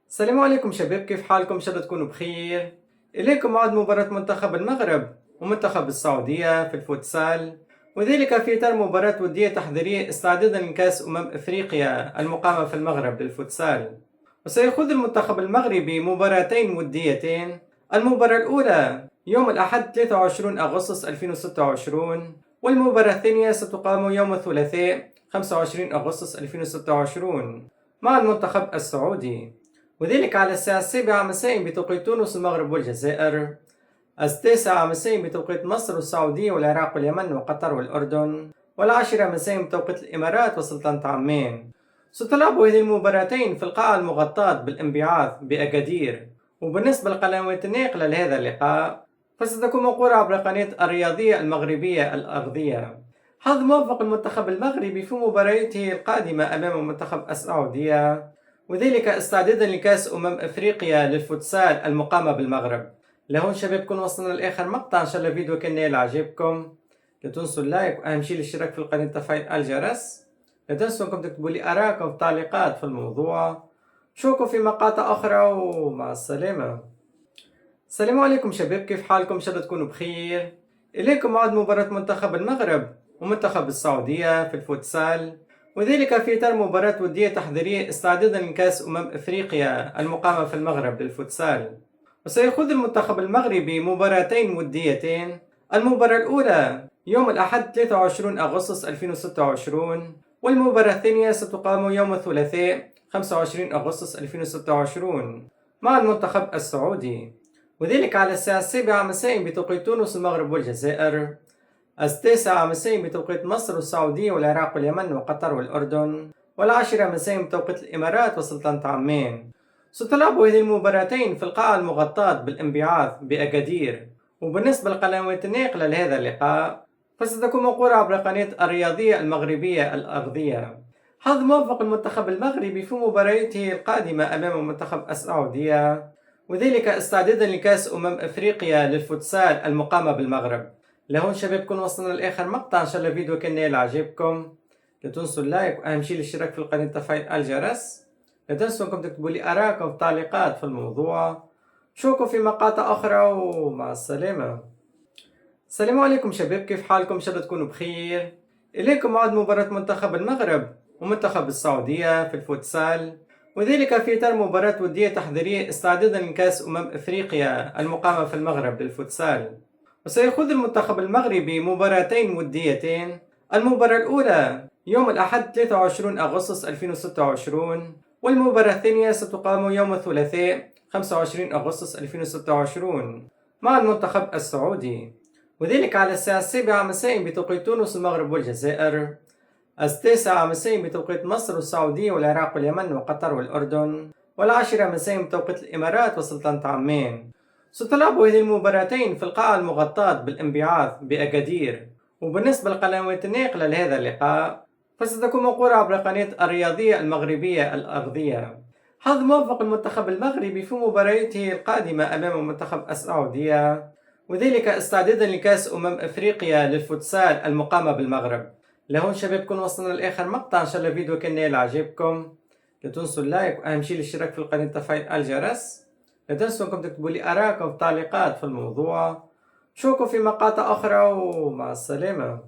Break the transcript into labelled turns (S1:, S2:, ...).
S1: السلام عليكم شباب، كيف حالكم؟ إن شاء الله تكونوا بخير. إليكم عاد مباراة منتخب المغرب ومنتخب السعودية في الفوتسال، وذلك في إطار مباراة ودية تحضيرية استعدادا لكأس أفريقيا المقامة في المغرب للفوتسال. وسيخوض المنتخب المغربي مباراتين وديتين. المباراة الأولى يوم الأحد 23 أغسطس 2026، والمباراة الثانية ستقام يوم الثلاثاء 25 أغسطس 2026 مع المنتخب السعودي، وذلك على الساعة 7 مساء بتوقيت تونس والمغرب والجزائر، 9 مساء بتوقيت مصر والسعودية والعراق واليمن وقطر والأردن، 10 مساء بتوقيت الإمارات وسلطنة عمان. ستلعب هذه المباراتين في القاعة المغطاة بالانبعاث بأكادير. وبالنسبة للقنوات الناقلة لهذا اللقاء فستكون منقولة عبر قناة الرياضية المغربية الأرضية. حظ موفق المنتخب المغربي في مباريته القادمة أمام منتخب السعودية، وذلك استعدادا لكأس أفريقيا للفوتسال المقامة بالمغرب. لهون شباب كون وصلنا لآخر مقطع، إن شاء الله الفيديو كان نال عجبكم. لا تنسوا اللايك وأهم شيء الاشتراك في القناة وتفعيل الجرس. لا تنسوا أنكم تكتبوا لي آراءكم في التعليقات في الموضوع. نشوفكم في مقاطع أخرى ومع السلامة. السلام عليكم شباب، كيف حالكم؟ إن شاء الله تكونوا بخير. إليكم عاد مباراة منتخب المغرب ومنتخب السعودية في الفوتسال، وذلك في إطار مباراة ودية تحضيرية استعدادا لكأس أفريقيا المقامة في المغرب للفوتسال. وسيخوض المنتخب المغربي مباراتين وديتين. المباراة الأولى يوم الأحد 23 أغسطس 2026، والمباراة الثانية ستقام يوم الثلاثاء 25 أغسطس 2026 مع المنتخب السعودي، وذلك على الساعة 7 مساء بتوقيت تونس والمغرب والجزائر، 9 مساء بتوقيت مصر والسعودية والعراق واليمن وقطر والأردن، 10 مساء بتوقيت الإمارات وسلطنة عمان. ستلعب هذه المباراتين في القاعة المغطاة بالانبعاث بأكادير. وبالنسبة للقنوات الناقلة لهذا اللقاء فستكون منقولة عبر قناة الرياضية المغربية الأرضية. حظ موفق المنتخب المغربي في مباريته القادمة أمام منتخب السعودية، وذلك استعدادا لكأس أفريقيا للفوتسال المقامة بالمغرب. لهون شباب كون وصلنا لآخر مقطع، إن شاء الله الفيديو كان نال عجبكم. لا تنسوا اللايك وأهم شيء الاشتراك في القناة وتفعيل الجرس. لا تنسوا أنكم تكتبوا لي آراءكم في التعليقات في الموضوع. نشوفكم في مقاطع أخرى ومع السلامة. السلام عليكم شباب، كيف حالكم؟ إن شاء الله تكونوا بخير. إليكم عاد مباراة منتخب المغرب ومنتخب السعودية في الفوتسال، وذلك في إطار مباراة ودية تحضيرية استعدادا لكأس أفريقيا المقامة في المغرب للفوتسال. وسيخوض المنتخب المغربي مباراتين وديتين. المباراة الأولى يوم الأحد 23 أغسطس 2026، والمباراة الثانية ستقام يوم الثلاثاء 25 أغسطس 2026 مع المنتخب السعودي، وذلك على الساعة 7 مساء بتوقيت تونس والمغرب والجزائر، 9 مساء بتوقيت مصر والسعودية والعراق واليمن وقطر والأردن، 10 مساء بتوقيت الإمارات وسلطنة عمان. ستلعب هذه المباراتين في القاعة المغطاة بالانبعاث بأكادير. وبالنسبة للقنوات الناقلة لهذا اللقاء فستكون منقولة عبر قناة الرياضية المغربية الأرضية. حظ موفق المنتخب المغربي في مباريته القادمة أمام منتخب السعودية، وذلك استعدادا لكأس أفريقيا للفوتسال المقامة بالمغرب. لهون شباب كون وصلنا لآخر مقطع، إن شاء الله الفيديو كان نال عجبكم. لا تنسوا اللايك وأهم شيء الاشتراك في القناة وتفعيل الجرس. لا تنسوا أنكم تكتبوا لي آراءكم في التعليقات في الموضوع. نشوفكم في مقاطع أخرى ومع السلامة.